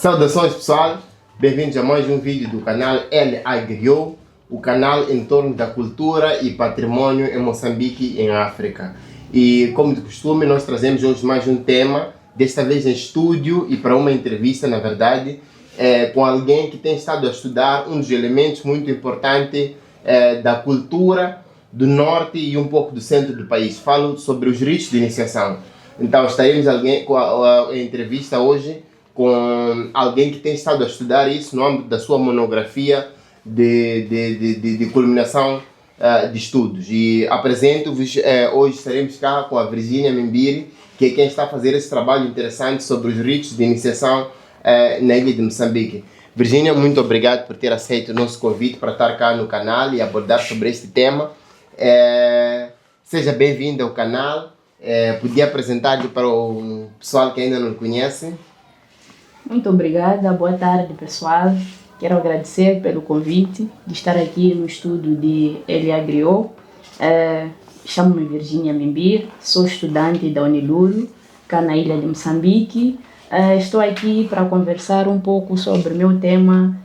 Saudações pessoal, bem-vindos a mais um vídeo do canal Ele Agriou, o canal em torno da cultura e patrimônio em Moçambique e em África. E como de costume, nós trazemos hoje mais um tema, desta vez em estúdio e para uma entrevista, na verdade, com alguém que tem estado a estudar um dos elementos muito importantes da cultura do norte e um pouco do centro do país. Falo sobre os ritos de iniciação. Então estaremos com a entrevista hoje com alguém que tem estado a estudar isso no âmbito da sua monografia de culminação de estudos. E apresento-vos, hoje estaremos cá com a Virginia Mimbiri, que é quem está a fazer esse trabalho interessante sobre os ritos de iniciação na ilha de Moçambique. Virginia, muito obrigado por ter aceito o nosso convite para estar cá no canal e abordar sobre este tema. Seja bem-vindo ao canal. Podia apresentar-lhe para o pessoal que ainda não o conhece? Muito obrigada, boa tarde pessoal. Quero agradecer pelo convite de estar aqui no estúdio de Ele Agriou. Chamo-me Virginia Mimbiri, sou estudante da Uniluro, cá na ilha de Moçambique. Estou aqui para conversar um pouco sobre o meu tema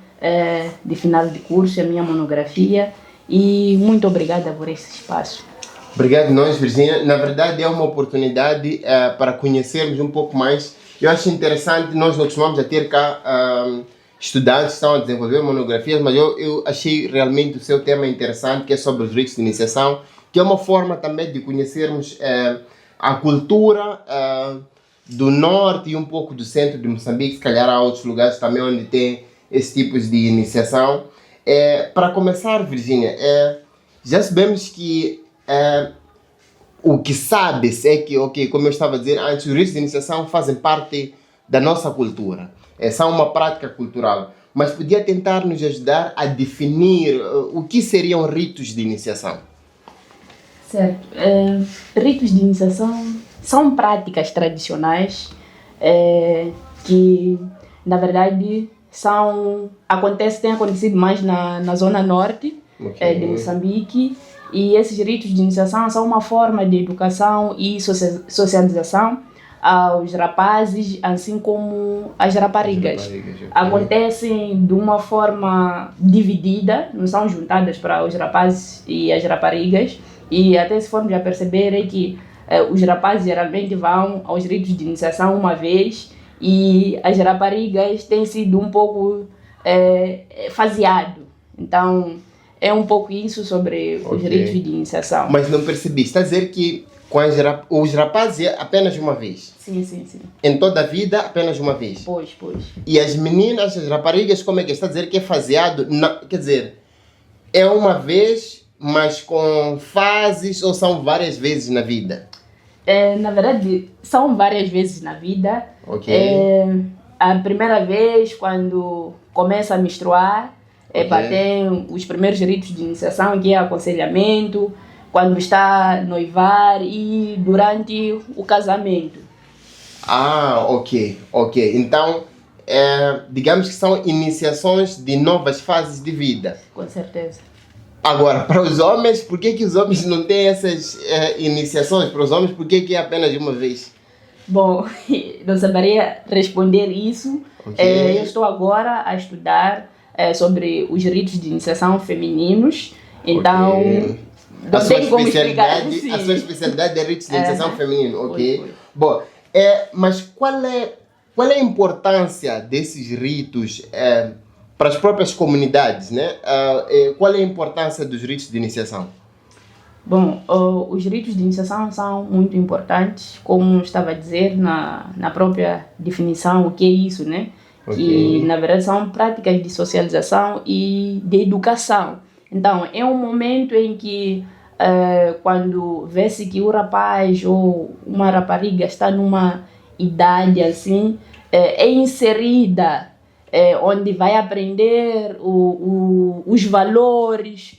de final de curso, a minha monografia, e muito obrigada por esse espaço. Obrigado nós, Virginia. Na verdade é uma oportunidade para conhecermos um pouco mais. Eu acho interessante, nós não costumamos a ter cá estudantes que estão a desenvolver monografias, mas eu achei realmente o seu tema interessante, que é sobre os ritos de iniciação, que é uma forma também de conhecermos a cultura do norte e um pouco do centro de Moçambique. Se calhar há outros lugares também onde tem esse tipo de iniciação. Para começar, Virginia, já sabemos que o que sabe-se é que, como eu estava a dizer antes, os ritos de iniciação fazem parte da nossa cultura. São uma prática cultural. Mas podia tentar nos ajudar a definir o que seriam ritos de iniciação? Certo. Ritos de iniciação são práticas tradicionais que, na verdade, têm acontecido mais na zona norte de Moçambique. E esses ritos de iniciação são uma forma de educação e socialização aos rapazes, assim como as raparigas. Acontecem de uma forma dividida, não são juntadas para os rapazes e as raparigas. E até se formos a perceber é que os rapazes geralmente vão aos ritos de iniciação uma vez e as raparigas têm sido um pouco faseado. Então, é um pouco isso sobre os ritos de iniciação. Mas não percebi. Está a dizer que com os rapazes é apenas uma vez? Sim. Em toda a vida, apenas uma vez? Pois. E as meninas, as raparigas, como é que é? Está a dizer que é faseado? Quer dizer, é uma vez, mas com fases, ou são várias vezes na vida? Na verdade, são várias vezes na vida. A primeira vez, quando começa a menstruar, tem os primeiros ritos de iniciação, que é aconselhamento, quando está a noivar e durante o casamento. Ok. Então, digamos que são iniciações de novas fases de vida. Com certeza. Agora, para os homens, por que os homens não têm essas iniciações? Para os homens, por que é apenas uma vez? Bom, não saberia responder isso. Eu estou agora a estudar sobre os ritos de iniciação femininos, então não tem como explicar. A sua especialidade é ritos de iniciação feminino, ok? Foi. Bom, mas qual é a importância desses ritos para as próprias comunidades, né? Qual é a importância dos ritos de iniciação? Bom, os ritos de iniciação são muito importantes, como estava a dizer na própria definição, o que é isso, né? Que na verdade são práticas de socialização e de educação. Então é um momento em que quando vê-se que o rapaz ou uma rapariga está numa idade assim, é inserida, onde vai aprender os valores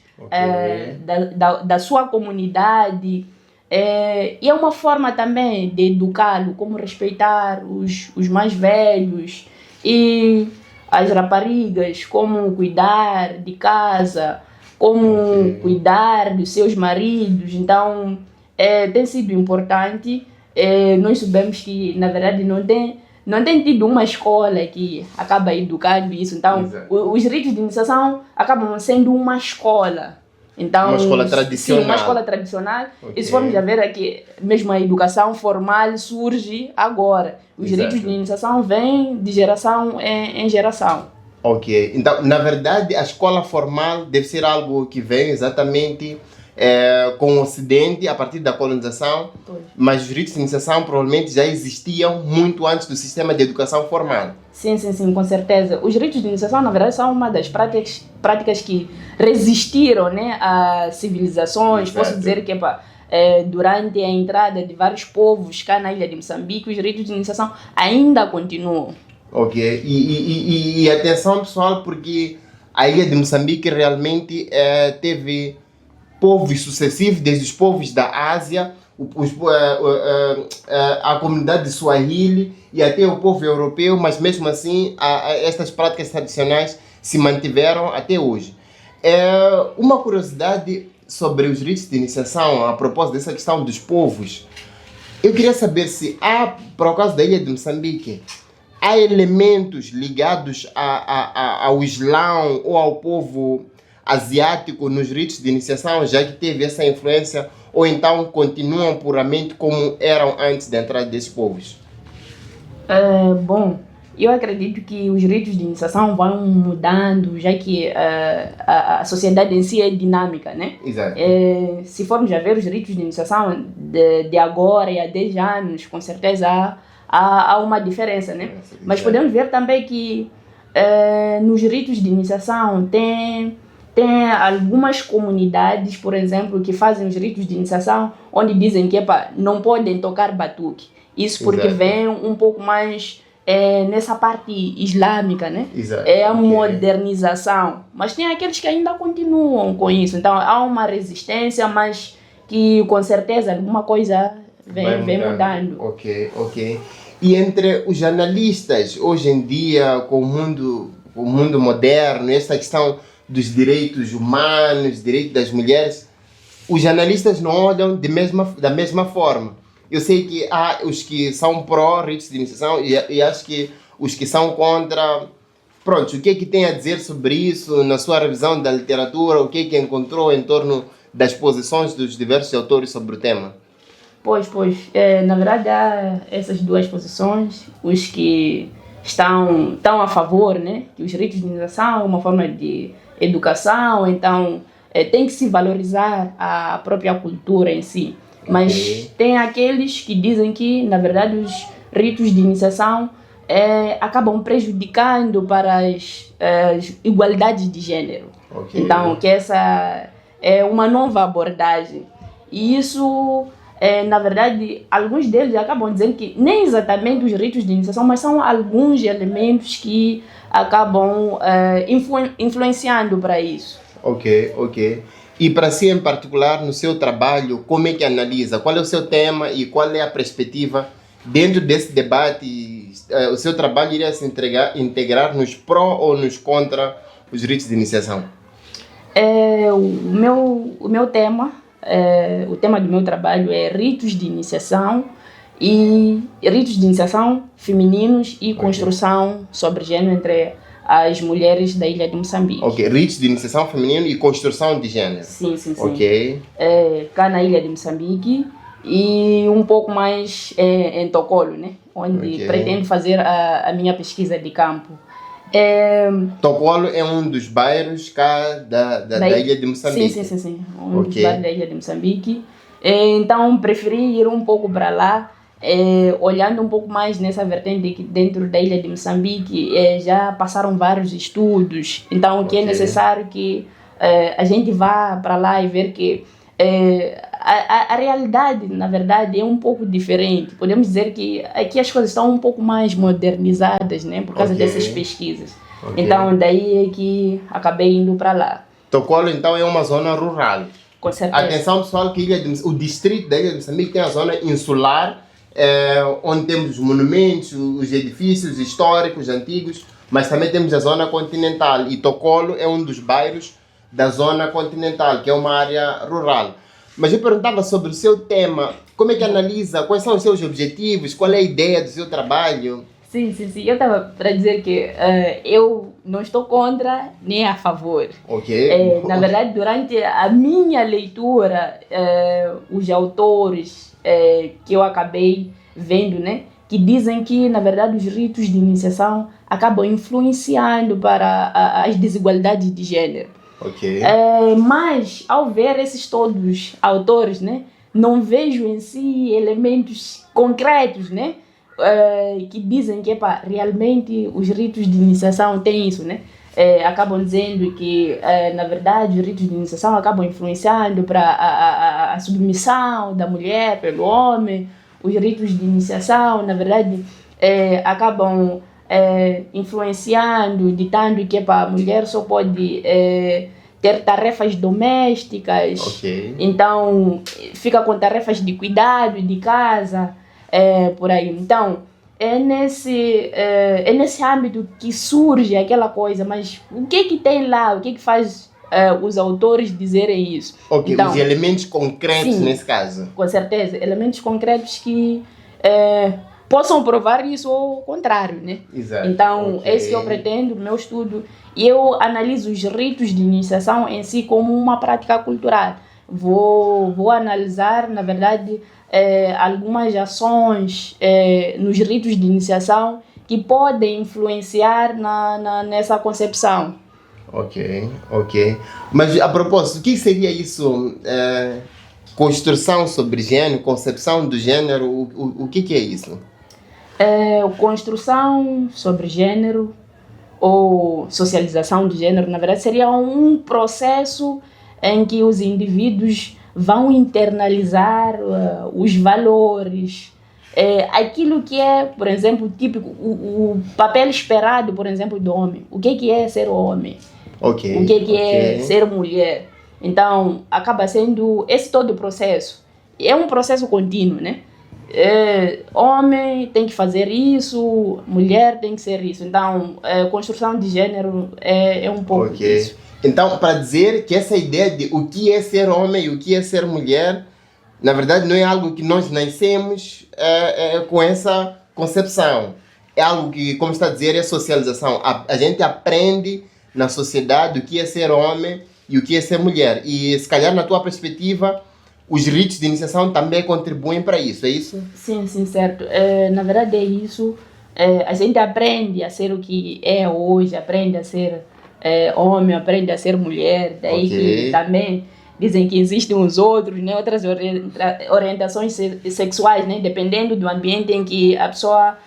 da sua comunidade. E é uma forma também de educá-lo, como respeitar os mais velhos, e as raparigas, como cuidar de casa, como cuidar dos seus maridos. Então tem sido importante. Nós sabemos que na verdade não não tem tido uma escola que acaba educando isso. Então, os ritos de iniciação acabam sendo uma escola. Então, uma escola tradicional. Sim, uma escola tradicional. E se formos a ver aqui, mesmo a educação formal surge agora. Os ritos de iniciação vêm de geração em geração. Ok. Então, na verdade, a escola formal deve ser algo que vem exatamente com o Ocidente, a partir da colonização, mas os ritos de iniciação provavelmente já existiam muito antes do sistema de educação formal. Sim, com certeza. Os ritos de iniciação, na verdade, são uma das práticas que resistiram, né, a civilizações. Posso dizer que durante a entrada de vários povos cá na ilha de Moçambique, os ritos de iniciação ainda continuam. Ok. E atenção, pessoal, porque a ilha de Moçambique realmente teve povos sucessivos, desde os povos da Ásia, a comunidade de Swahili e até o povo europeu, mas mesmo assim estas práticas tradicionais se mantiveram até hoje. Uma curiosidade sobre os ritos de iniciação, a propósito dessa questão dos povos, eu queria saber se há, por causa da ilha de Moçambique, há elementos ligados ao Islão ou ao povo asiático nos ritos de iniciação, já que teve essa influência, ou então continuam puramente como eram antes da entrada desses povos? Bom, eu acredito que os ritos de iniciação vão mudando, já que a sociedade em si é dinâmica, né? Exato. Se formos a ver os ritos de iniciação de agora e há 10 anos, com certeza há uma diferença, né? Mas podemos ver também que nos ritos de iniciação tem algumas comunidades, por exemplo, que fazem os ritos de iniciação onde dizem que não podem tocar batuque. Isso porque vem um pouco mais nessa parte islâmica, né? É a modernização. Mas tem aqueles que ainda continuam com isso. Então há uma resistência, mas que com certeza alguma coisa vem mudando. Ok. E entre os jornalistas, hoje em dia, com o mundo moderno, essa questão dos direitos humanos, direitos das mulheres, os jornalistas não olham da mesma forma. Eu sei que há os que são pró-ritos de iniciação e acho que os que são contra. Pronto, o que é que tem a dizer sobre isso na sua revisão da literatura? O que é que encontrou em torno das posições dos diversos autores sobre o tema? Pois, na verdade há essas duas posições, os que estão a favor, né, que os ritos de iniciação é uma forma de educação, então tem que se valorizar a própria cultura em si. Mas tem aqueles que dizem que, na verdade, os ritos de iniciação acabam prejudicando para as igualdades de gênero. Então, que essa é uma nova abordagem. E isso, na verdade, alguns deles acabam dizendo que nem exatamente os ritos de iniciação, mas são alguns elementos que acabam influenciando para isso. Ok. E para si em particular, no seu trabalho, como é que analisa? Qual é o seu tema e qual é a perspectiva dentro desse debate? O seu trabalho iria se integrar nos pró ou nos contra os ritos de iniciação? O meu tema, o tema do meu trabalho é ritos de iniciação e ritos de iniciação femininos e construção sobre gênero entre as mulheres da ilha de Moçambique. Ritos de iniciação feminino e construção de gênero. Sim. Cá na ilha de Moçambique e um pouco mais em Tocolo, né? Onde pretendo fazer a minha pesquisa de campo. Tocolo é um dos bairros cá da ilha de Moçambique. Sim. Um dos bairros da ilha de Moçambique. Então preferi ir um pouco para lá. Olhando um pouco mais nessa vertente que dentro da ilha de Moçambique já passaram vários estudos, então que é necessário que a gente vá para lá e ver que a realidade, na verdade, é um pouco diferente. Podemos dizer que aqui as coisas estão um pouco mais modernizadas, né, por causa dessas pesquisas. Então daí é que acabei indo para lá. Tocolo então é uma zona rural. Com certeza. Atenção pessoal, que o distrito da ilha de Moçambique tem a zona insular, onde temos os monumentos, os edifícios históricos antigos, mas também temos a zona continental e Tocolo é um dos bairros da zona continental, que é uma área rural. Mas eu perguntava sobre o seu tema, como é que analisa, quais são os seus objetivos, qual é a ideia do seu trabalho? Sim. Eu estava para dizer que eu não estou contra nem a favor. Ok. Na verdade, durante a minha leitura, os autores que eu acabei vendo, né, que dizem que, na verdade, os ritos de iniciação acabam influenciando para as desigualdades de gênero. Ok. Mas, ao ver esses todos autores, né, não vejo em si elementos concretos, né, que dizem que realmente os ritos de iniciação têm isso, né? Acabam dizendo que, na verdade, os ritos de iniciação acabam influenciando para a submissão da mulher pelo homem. Os ritos de iniciação, na verdade, acabam influenciando, ditando que a mulher só pode ter tarefas domésticas. Ok. Então, fica com tarefas de cuidado, de casa, por aí. Então, é nesse âmbito que surge aquela coisa, mas o que tem lá? O que faz os autores dizerem isso? Ok, então, os elementos concretos sim, nesse caso. Com certeza, elementos concretos que possam provar isso ou o contrário, né? Exato. Então, Ok. é isso que eu pretendo no meu estudo. E eu analiso os ritos de iniciação em si como uma prática cultural. Vou analisar, na verdade, algumas ações nos ritos de iniciação que podem influenciar nessa concepção. Ok. Mas, a propósito, o que seria isso? Construção sobre gênero, concepção do gênero, o que é isso? Construção sobre gênero ou socialização de gênero, na verdade, seria um processo em que os indivíduos vão internalizar os valores, aquilo que é, por exemplo, típico, o papel esperado, por exemplo, do homem. O que é ser homem? Ok. O que é ser mulher? Então, acaba sendo esse todo o processo. É um processo contínuo, né? Homem tem que fazer isso, mulher tem que ser isso. Então, construção de gênero é um pouco disso. Então, para dizer que essa ideia de o que é ser homem e o que é ser mulher, na verdade, não é algo que nós nascemos com essa concepção. É algo que, como está a dizer, é socialização. A gente aprende na sociedade o que é ser homem e o que é ser mulher. E, se calhar, na tua perspectiva, os ritos de iniciação também contribuem para isso, é isso? Sim, certo. Na verdade é isso. A gente aprende a ser o que é hoje, aprende a ser homem, aprende a ser mulher. Daí que também dizem que existem os outros, né? Outras orientações sexuais, né? Dependendo do ambiente em que a pessoa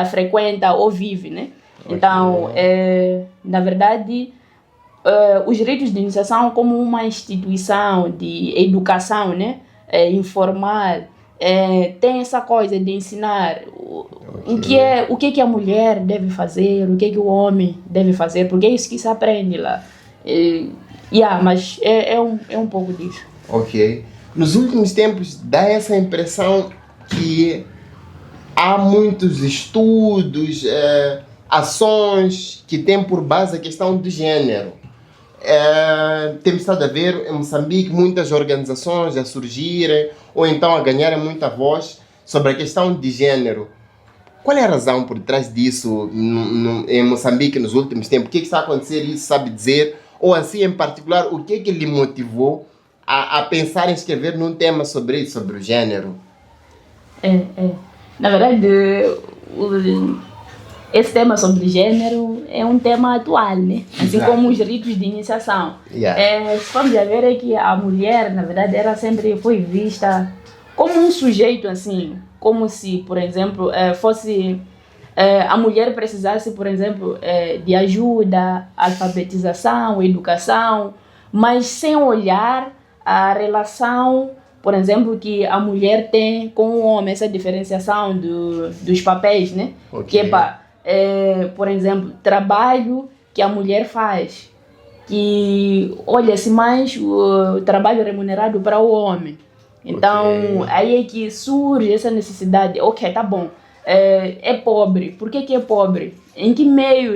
frequenta ou vive, né? Então, na verdade, os ritos de iniciação como uma instituição de educação, né? Informal, tem essa coisa de ensinar o que a mulher deve fazer, o que o homem deve fazer, porque é isso que se aprende lá. Mas é um pouco disso. Ok. Nos últimos tempos dá essa impressão que há muitos estudos, ações que têm por base a questão do gênero. Temos estado a ver em Moçambique muitas organizações a surgirem ou então a ganharem muita voz sobre a questão de gênero. Qual é a razão por trás disso em Moçambique nos últimos tempos? O que está a acontecer? Isso sabe dizer? Ou assim, em particular, o que lhe motivou a pensar em escrever num tema sobre isso, sobre o gênero? Na verdade, esse tema sobre gênero é um tema atual, né? Assim como os ritos de iniciação. Se vamos ver é que a mulher, na verdade, ela sempre foi vista como um sujeito, assim, como se, por exemplo, fosse a mulher precisasse, por exemplo, de ajuda, alfabetização, educação, mas sem olhar a relação, por exemplo, que a mulher tem com o homem, essa diferenciação dos papéis, né? Que por exemplo, trabalho que a mulher faz, que olha-se mais o trabalho remunerado para o homem. Então, aí é que surge essa necessidade. Ok, tá bom. É pobre. Por que é pobre? Em que meio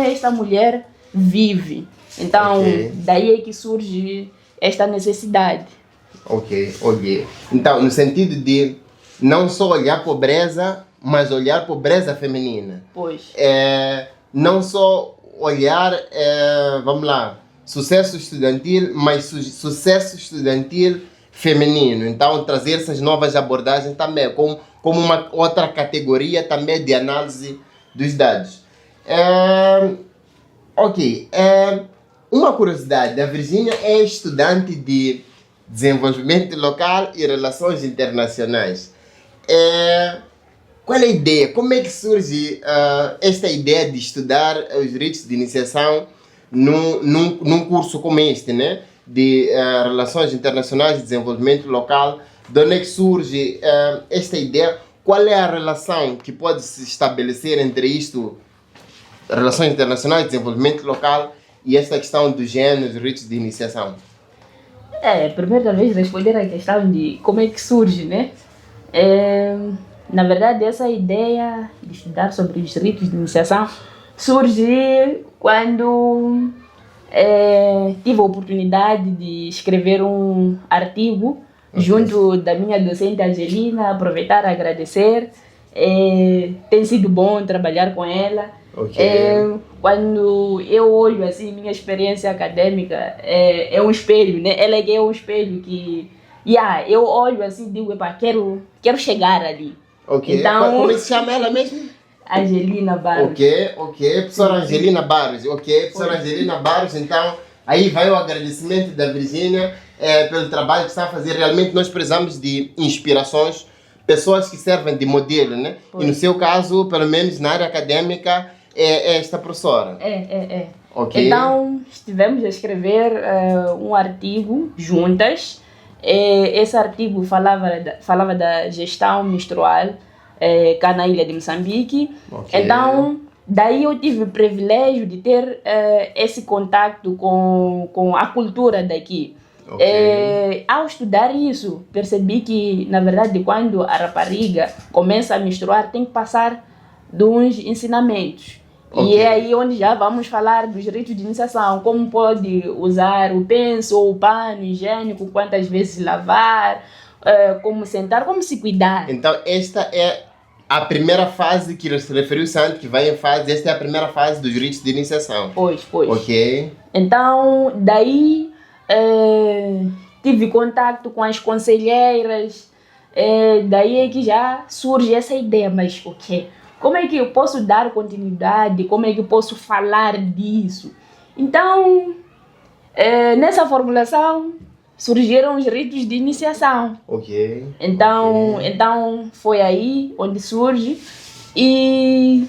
esta mulher vive? Então, daí é que surge esta necessidade. Ok. Então, no sentido de não só olhar a pobreza, mas olhar pobreza feminina. Pois. Não só olhar, vamos lá, sucesso estudantil, mas sucesso estudantil feminino. Então, trazer essas novas abordagens também, como uma outra categoria também de análise dos dados. Uma curiosidade, a Virgínia é estudante de desenvolvimento local e relações internacionais. Qual é a ideia? Como é que surge esta ideia de estudar os ritos de iniciação num curso como este, né? De relações internacionais e desenvolvimento local? De onde é que surge esta ideia? Qual é a relação que pode se estabelecer entre isto, relações internacionais, desenvolvimento local, e esta questão do género, dos ritos de iniciação? Primeiro talvez responder a questão de como é que surge, né? Na verdade, essa ideia de estudar sobre os ritos de iniciação surge quando tive a oportunidade de escrever um artigo junto da minha docente Angelina, aproveitar e agradecer. Tem sido bom trabalhar com ela. Quando eu olho assim minha experiência acadêmica, é um espelho, né? Ela é um espelho que eu olho assim e digo, quero chegar ali. Então, como se chama ela mesmo? Angelina Barros. Professora Angelina Barros. Professora Angelina Barros, então aí vai o agradecimento da Virgínia pelo trabalho que está a fazer. Realmente nós precisamos de inspirações, pessoas que servem de modelo, né? E no seu caso, pelo menos na área acadêmica, é esta professora. Então, estivemos a escrever um artigo juntas. Esse artigo falava da gestão menstrual cá na ilha de Moçambique. Então, daí eu tive o privilégio de ter esse contato com a cultura daqui. Ao estudar isso, percebi que, na verdade, quando a rapariga começa a menstruar, tem que passar de uns ensinamentos. E é aí onde já vamos falar dos ritos de iniciação, como pode usar o penso ou o pano higiênico, quantas vezes lavar, como sentar, como se cuidar. Então, esta é a primeira fase que se referiu Santo, que vai em fase, esta é a primeira fase dos ritos de iniciação. Pois. Então, daí tive contato com as conselheiras, daí é que já surge essa ideia, mas como é que eu posso dar continuidade? Como é que eu posso falar disso? Então, nessa formulação, surgiram os ritos de iniciação. Então, foi aí onde surge. E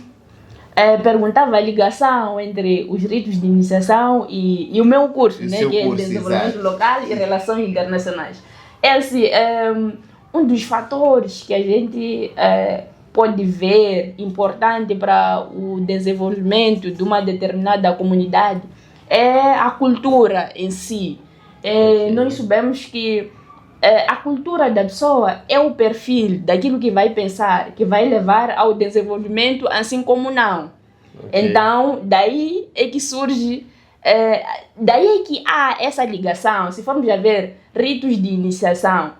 perguntava a ligação entre os ritos de iniciação e o meu curso, né, que é Desenvolvimento Local e Relações Internacionais. Esse é um dos fatores que a gente pode ver importante para o desenvolvimento de uma determinada comunidade é a cultura em si. Nós sabemos que a cultura da pessoa é o perfil daquilo que vai pensar, que vai levar ao desenvolvimento, assim como não. Então, daí é que surge, daí é que há essa ligação. Se formos a ver ritos de iniciação,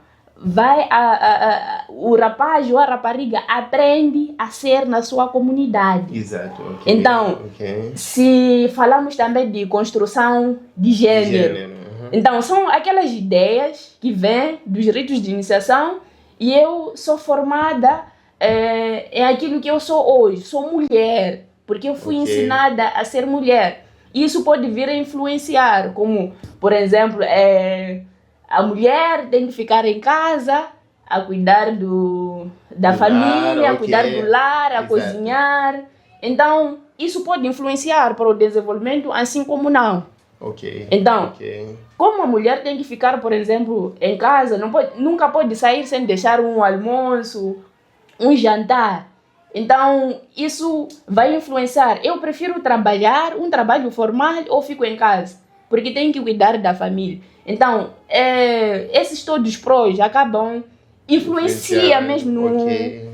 o rapaz ou a rapariga aprende a ser na sua comunidade. Exato. Então, se falamos também de construção de gênero. Então, são aquelas ideias que vêm dos ritos de iniciação e eu sou formada em aquilo que eu sou hoje. Sou mulher, porque eu fui ensinada a ser mulher. Isso pode vir a influenciar, como, por exemplo, a mulher tem que ficar em casa, a cuidar da família, a cuidar do lar, a cozinhar. Então, isso pode influenciar para o desenvolvimento, assim como não. Então, como a mulher tem que ficar, por exemplo, em casa, nunca pode sair sem deixar um almoço, um jantar. Então, isso vai influenciar. Eu prefiro trabalhar, um trabalho formal, ou fico em casa, porque tenho que cuidar da família. Então, esses todos prós acabam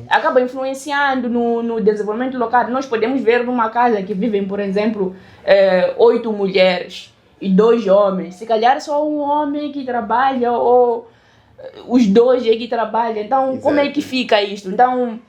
acabam influenciando no desenvolvimento local. Nós podemos ver numa casa que vivem, por exemplo, 8 mulheres e 2 homens. Se calhar só um homem que trabalha ou os 2 é que trabalham. Então, como é que fica isto? Então,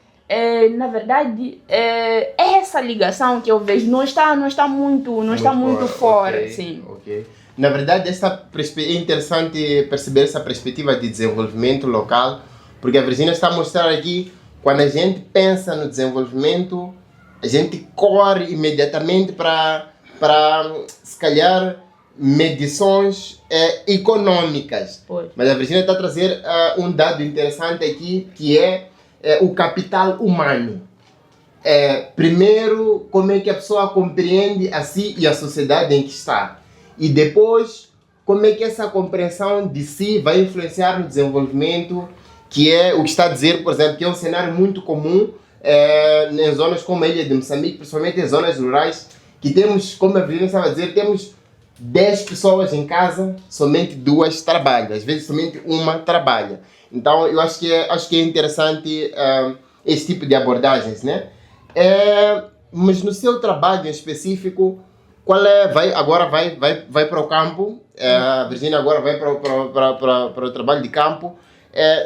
na verdade, é essa ligação que eu vejo, não está muito fora, ok, sim. ok. Na verdade, é interessante perceber essa perspectiva de desenvolvimento local, porque a Virginia está a mostrar aqui, quando a gente pensa no desenvolvimento, a gente corre imediatamente para se calhar, medições econômicas. Pois. Mas a Virginia está a trazer um dado interessante aqui, que é o capital humano. Primeiro, como é que a pessoa compreende a si e a sociedade em que está. E depois, como é que essa compreensão de si vai influenciar no desenvolvimento, que é o que está a dizer, por exemplo, que é um cenário muito comum em zonas como a ilha de Moçambique, principalmente em zonas rurais, que temos, como a Virginia estava a dizer, temos 10 pessoas em casa, somente 2 trabalham, às vezes somente uma trabalha. Então eu acho que é interessante esse tipo de abordagens, né? Mas no seu trabalho em específico, qual é? Agora vai para o campo, a Virginia agora vai para o trabalho de campo.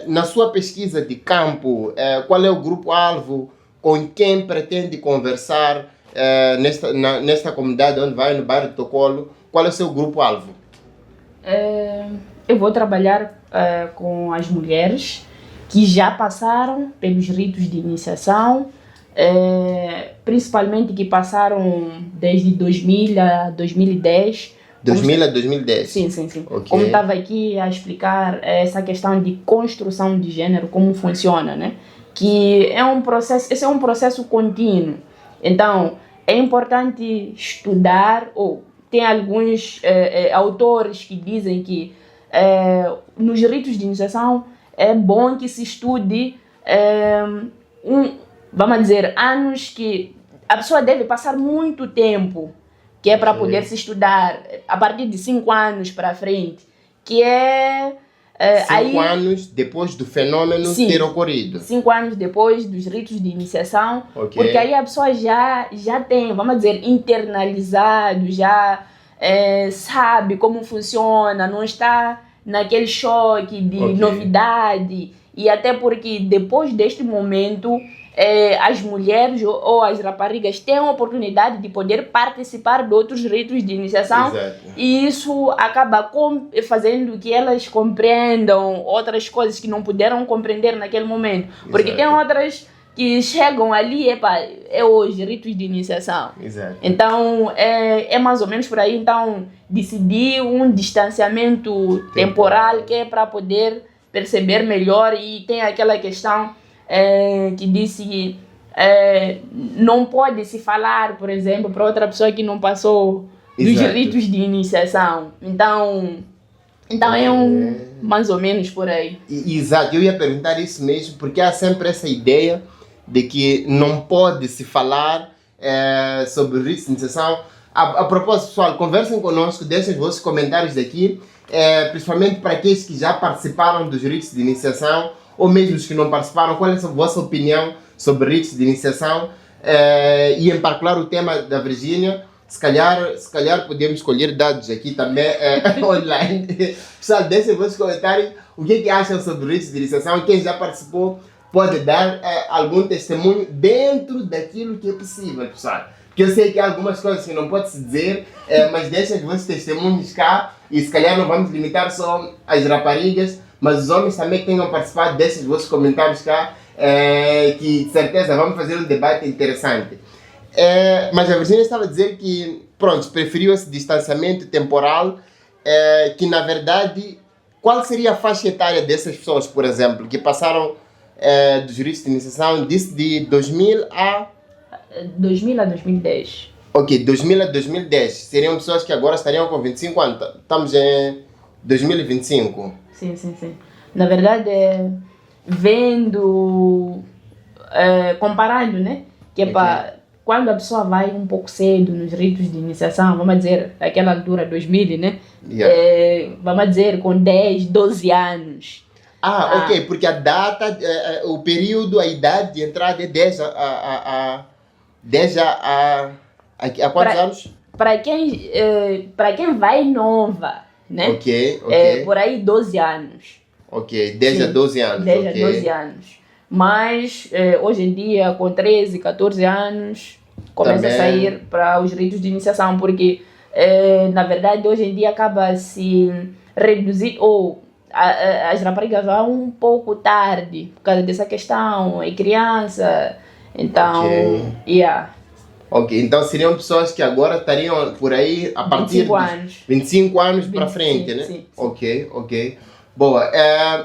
Na sua pesquisa de campo, qual é o grupo-alvo, com quem pretende conversar nesta comunidade onde vai, no bairro de Tocolo? Qual é o seu grupo-alvo? Eu vou trabalhar com as mulheres que já passaram pelos ritos de iniciação, principalmente que passaram desde 2000 a 2010. 2000 a 2010? Sim. Okay. Como estava aqui a explicar essa questão de construção de gênero, como funciona, né? Que esse é um processo contínuo. Então, é importante estudar, ou tem alguns autores que dizem que nos ritos de iniciação é bom que se estude vamos dizer, anos que a pessoa deve passar muito tempo, que é para poder se estudar a partir de 5 anos para frente, que é... 5 anos depois do fenômeno ter ocorrido. 5 anos depois dos ritos de iniciação, okay. Porque aí a pessoa já tem, vamos dizer, internalizado, já sabe como funciona, não está naquele choque de novidade, e até porque depois deste momento as mulheres ou as raparigas têm a oportunidade de poder participar de outros ritos de iniciação. Exato. E isso acaba fazendo que elas compreendam outras coisas que não puderam compreender naquele momento. Porque tem outras que chegam ali, é hoje, ritos de iniciação. Exato. Então, é mais ou menos por aí. Então, decidir um distanciamento temporal que é para poder perceber melhor. E tem aquela questão que disse que não pode se falar, por exemplo, para outra pessoa que não passou dos ritos de iniciação. Então é mais ou menos por aí. Exato, eu ia perguntar isso mesmo, porque há sempre essa ideia de que não pode se falar sobre os ritos de iniciação. A propósito, pessoal, conversem conosco, deixem os vossos comentários daqui, principalmente para aqueles que já participaram dos ritos de iniciação, ou mesmo os que não participaram. Qual é a vossa opinião sobre ritos de iniciação? E em particular o tema da Virginia, se calhar podemos escolher dados aqui também online. Pessoal, deixem os vossos comentários o que acham sobre ritos de iniciação. Quem já participou pode dar algum testemunho dentro daquilo que é possível, pessoal. Porque eu sei que há algumas coisas que não pode se dizer, mas deixem os vossos testemunhos cá, e se calhar não vamos limitar só as raparigas, mas os homens também que tenham participado, deixem os vossos comentários cá, que de certeza vamos fazer um debate interessante. Mas a Virginia estava a dizer que, pronto, preferiu esse distanciamento temporal, que na verdade, qual seria a faixa etária dessas pessoas, por exemplo, que passaram dos ritos de iniciação, disse de 2000 a 2010. Ok, 2000 a 2010. Seriam pessoas que agora estariam com 25 anos. Estamos em 2025. Sim. Na verdade, vendo, comparando, né? Que quando a pessoa vai um pouco cedo nos ritos de iniciação, vamos dizer, aquela altura 2000, né? Vamos dizer, com 10, 12 anos. Ok, porque a data, o período, a idade de entrada é 10 a quantos anos? Para quem vai nova, né? Ok. Por aí 12 anos. Ok, 10 a 12 anos. 10 a 12 anos. mas hoje em dia, com 13, 14 anos, começa Também. a sair para os ritos de iniciação, porque na verdade hoje em dia acaba se reduzir, ou as raparigas vão um pouco tarde por causa dessa questão, é criança, então, Ok, então seriam pessoas que agora estariam por aí a partir 25 de anos. 25 anos para frente, né? Sim. Ok. Boa,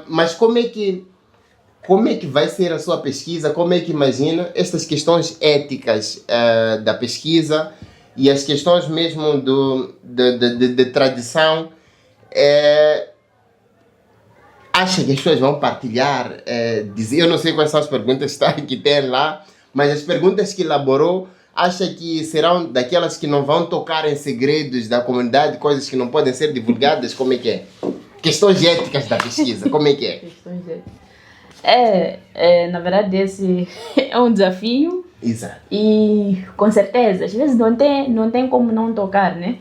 mas como é que vai ser a sua pesquisa? Como é que imagina estas questões éticas da pesquisa e as questões mesmo de tradição? Acha que as pessoas vão partilhar? Eu não sei quais são as perguntas que tem lá, mas as perguntas que elaborou, acha que serão daquelas que não vão tocar em segredos da comunidade, coisas que não podem ser divulgadas? Como é que é? Questões éticas da pesquisa, como é que é? Questões na verdade, esse é um desafio. Exato. E com certeza, às vezes não tem como não tocar, né?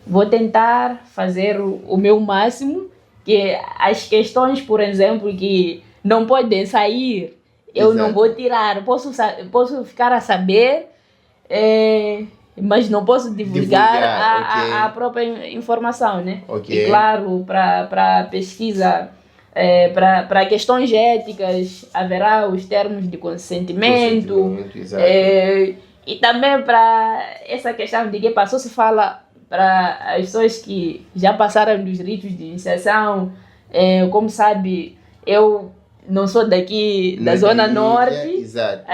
Vou tentar fazer o meu máximo, que as questões, por exemplo, que não podem sair, eu não vou tirar. Posso ficar a saber, mas não posso divulgar a própria informação, né? Okay. E claro, para pesquisa, para questões éticas, haverá os termos de consentimento. E também para essa questão de que passou, se fala para as pessoas que já passaram dos ritos de iniciação. Como sabe, eu não sou daqui da Zona Norte. Exato.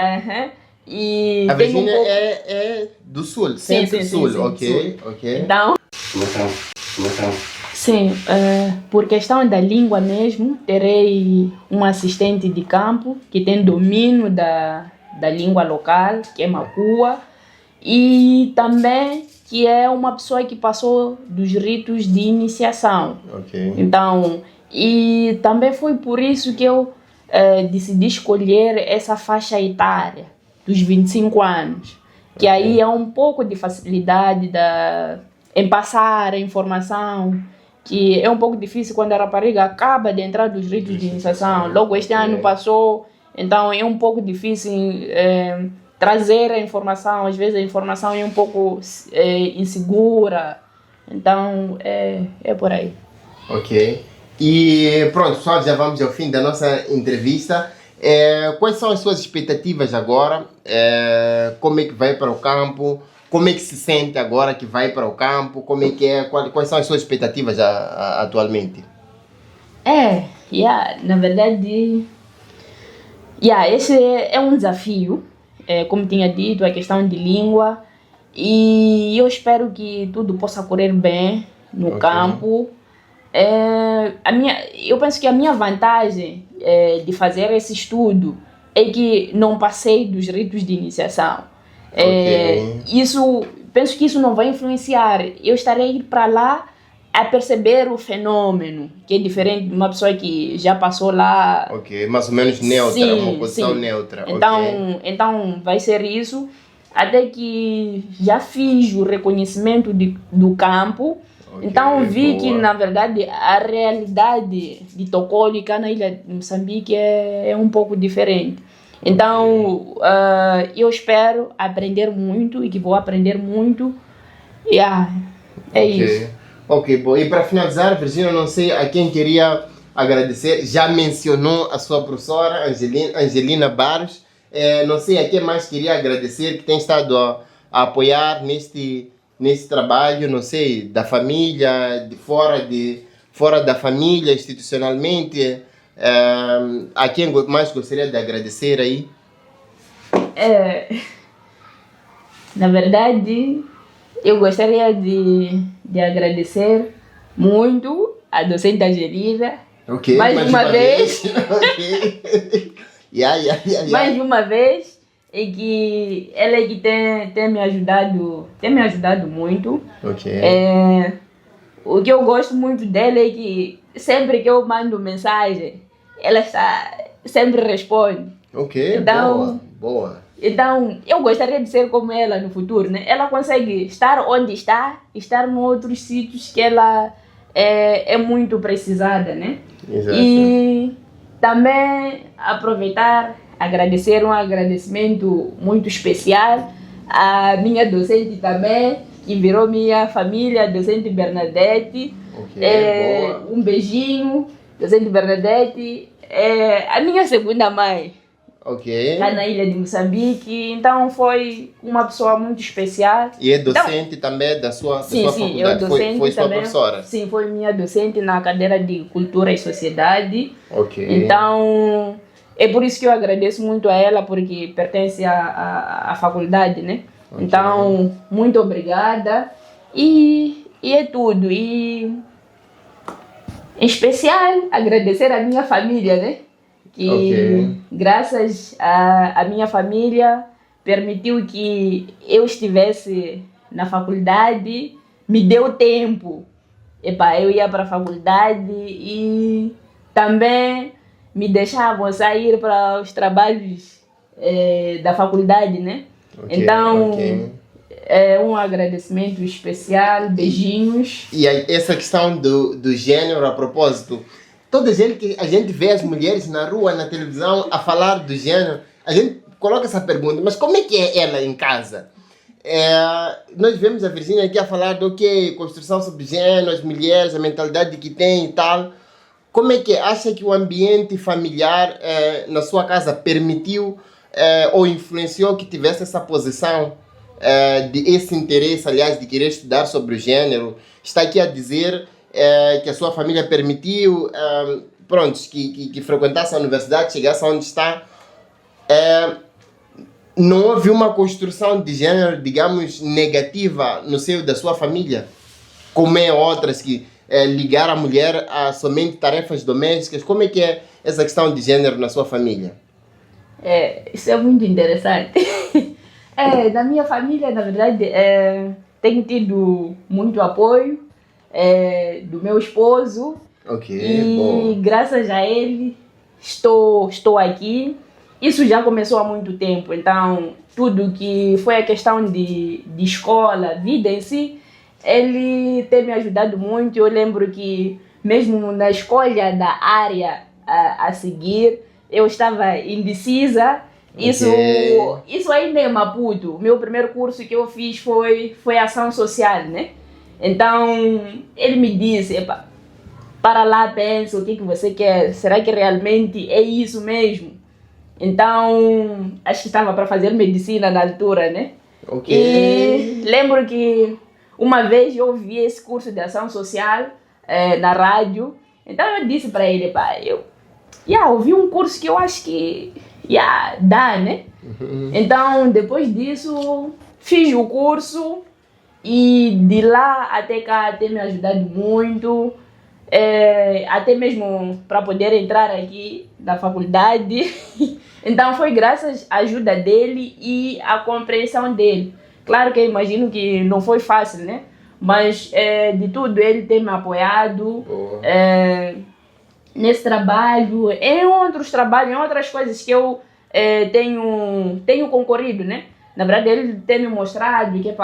E a Virgínia é do Sul, Centro-Sul, sim, ok. Então, sim, por questão da língua mesmo, terei um assistente de campo que tem domínio da língua local, que é Makua, e também que é uma pessoa que passou dos ritos de iniciação. Então, e também foi por isso que eu decidi escolher essa faixa etária dos 25 anos, que aí é um pouco de facilidade em passar a informação, que é um pouco difícil quando a rapariga acaba de entrar dos ritos de iniciação. Logo este ano passou, então é um pouco difícil trazer a informação. Às vezes a informação é um pouco insegura, então é por aí. Ok. E pronto, pessoal, já vamos ao fim da nossa entrevista. Quais são as suas expectativas agora? Como é que vai para o campo? Como é que se sente agora que vai para o campo? Como é que é? Quais são as suas expectativas atualmente? Na verdade, esse é um desafio. Como tinha dito, a questão de língua. E eu espero que tudo possa correr bem no campo. Eu penso que a minha vantagem de fazer esse estudo é que não passei dos ritos de iniciação. Penso que isso não vai influenciar. Eu estarei para lá a perceber o fenômeno, que é diferente de uma pessoa que já passou lá. Mais ou menos neutra, uma posição neutra. Então vai ser isso, até que já fiz o reconhecimento do campo. Então vi que, na verdade, a realidade de Tokolo e cá na ilha de Moçambique é um pouco diferente. Então, eu espero aprender muito e que vou aprender muito. Isso. Ok, bom. E para finalizar, Virgínia, não sei a quem queria agradecer. Já mencionou a sua professora, Angelina Barros. Não sei a quem mais queria agradecer, que tem estado a apoiar nesse trabalho, não sei, da família, fora da família, institucionalmente. A quem mais gostaria de agradecer aí? Na verdade, eu gostaria de agradecer muito a docente Angelina. Mais uma vez. Mais uma vez. E que ela é que tem me ajudado muito. O que eu gosto muito dela é que sempre que eu mando mensagem, ela sempre responde. Então, boa. Então, eu gostaria de ser como ela no futuro, né? Ela consegue estar onde está, estar em outros sítios que ela é muito precisada, né? Exato. E também aproveitar, agradecer um agradecimento muito especial à minha docente também, que virou minha família, a docente Bernadette. Um beijinho, docente Bernadette, a minha segunda mãe. Lá na ilha de Moçambique, então foi uma pessoa muito especial. E é docente então, também da sua faculdade? Eu docente foi sua também, professora? Sim, foi minha docente na cadeira de Cultura e Sociedade. Então, é por isso que eu agradeço muito a ela, porque pertence à faculdade, né? Então, muito obrigada. E é tudo. E, em especial, agradecer a minha família, né? Que graças à minha família permitiu que eu estivesse na faculdade, me deu tempo. Eu ia para a faculdade e também me deixavam sair para os trabalhos da faculdade, né? Então, é um agradecimento especial, beijinhos. E essa questão do gênero, a propósito, toda a gente vê as mulheres na rua, na televisão, a falar do gênero, a gente coloca essa pergunta, mas como é que é ela em casa? Nós vemos a Virgínia aqui a falar do que construção sobre gênero, as mulheres, a mentalidade que tem e tal. Como é que acha que o ambiente familiar na sua casa permitiu ou influenciou que tivesse essa posição, esse interesse, aliás, de querer estudar sobre o gênero? Está aqui a dizer que a sua família permitiu que frequentasse a universidade, chegasse onde está. Não houve uma construção de gênero, digamos, negativa no seio da sua família? Como é outras que ligar a mulher a somente tarefas domésticas? Como é que é essa questão de gênero na sua família? Isso é muito interessante. Na minha família, na verdade, tenho tido muito apoio do meu esposo. E graças a ele estou aqui. Isso já começou há muito tempo, então tudo que foi a questão de escola, vida em si, ele tem me ajudado muito. Eu lembro que mesmo na escolha da área a seguir, eu estava indecisa. Isso ainda é Maputo. O meu primeiro curso que eu fiz foi ação social, né? Então ele me disse, para lá, pensa, o que você quer? Será que realmente é isso mesmo? Então, acho que estava para fazer medicina na altura, né? E lembro que uma vez eu ouvi esse curso de ação social na rádio. Então eu disse para ele, eu ouvi um curso que eu acho que dá, né? Então, depois disso, fiz o curso e de lá até cá tem me ajudado muito. Até mesmo para poder entrar aqui na faculdade. Então foi graças à ajuda dele e à compreensão dele. Claro que eu imagino que não foi fácil, né? Mas de tudo ele tem me apoiado nesse trabalho, em outros trabalhos, em outras coisas que eu tenho concorrido, né? Na verdade ele tem me mostrado que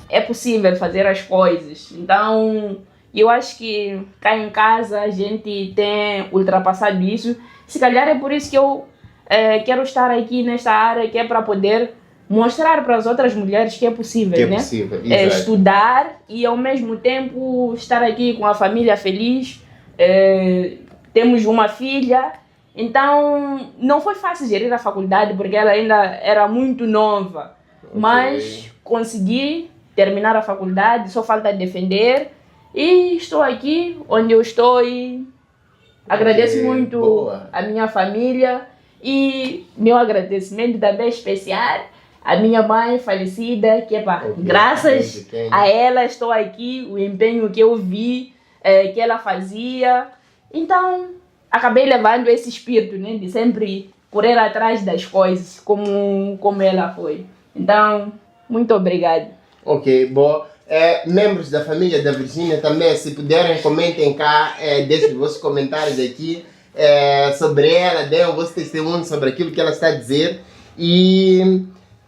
é possível fazer as coisas. Então eu acho que cá em casa a gente tem ultrapassado isso. Se calhar é por isso que eu quero estar aqui nesta área, que é para poder mostrar para as outras mulheres que é possível, né? Estudar e ao mesmo tempo estar aqui com a família feliz. Temos uma filha, então não foi fácil gerir a faculdade porque ela ainda era muito nova. Mas consegui terminar a faculdade, só falta defender. E estou aqui onde eu estou e agradeço muito a minha família. E meu agradecimento também é especial à minha mãe falecida, que graças a ela estou aqui, o empenho que eu vi que ela fazia. Então acabei levando esse espírito, né, de sempre correr atrás das coisas como ela foi. Então, muito obrigada. Membros da família da Virgínia também, se puderem, comentem cá, deixem os vossos comentários aqui sobre ela, deem o vosso testemunho sobre aquilo que ela está a dizer. E,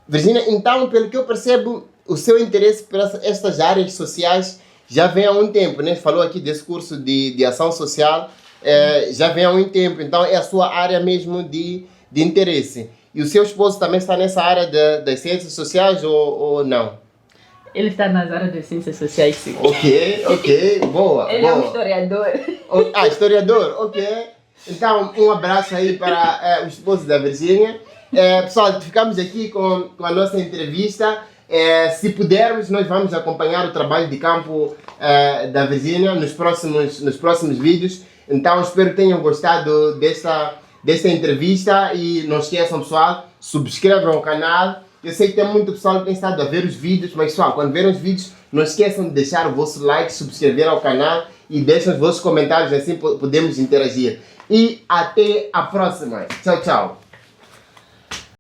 Virgínia, então, pelo que eu percebo, o seu interesse por estas áreas sociais já vem há um tempo, né? Falou aqui desse curso de ação social. já vem há muito tempo, então é a sua área mesmo de interesse. E o seu esposo também está nessa área das ciências sociais ou não? Ele está nas áreas das ciências sociais, sim. Ok, boa. Ele é um historiador. Historiador, ok. Então, um abraço aí para o esposo da Virgínia. Pessoal, ficamos aqui com a nossa entrevista. Se pudermos, nós vamos acompanhar o trabalho de campo da Virgínia nos próximos vídeos. Então, espero que tenham gostado desta entrevista e não esqueçam, pessoal, subscrevam o canal. Eu sei que tem muito pessoal que tem estado a ver os vídeos, mas pessoal, quando verem os vídeos, não esqueçam de deixar o vosso like, subscrever ao canal e deixem os vossos comentários, assim podemos interagir. E até a próxima. Tchau, tchau.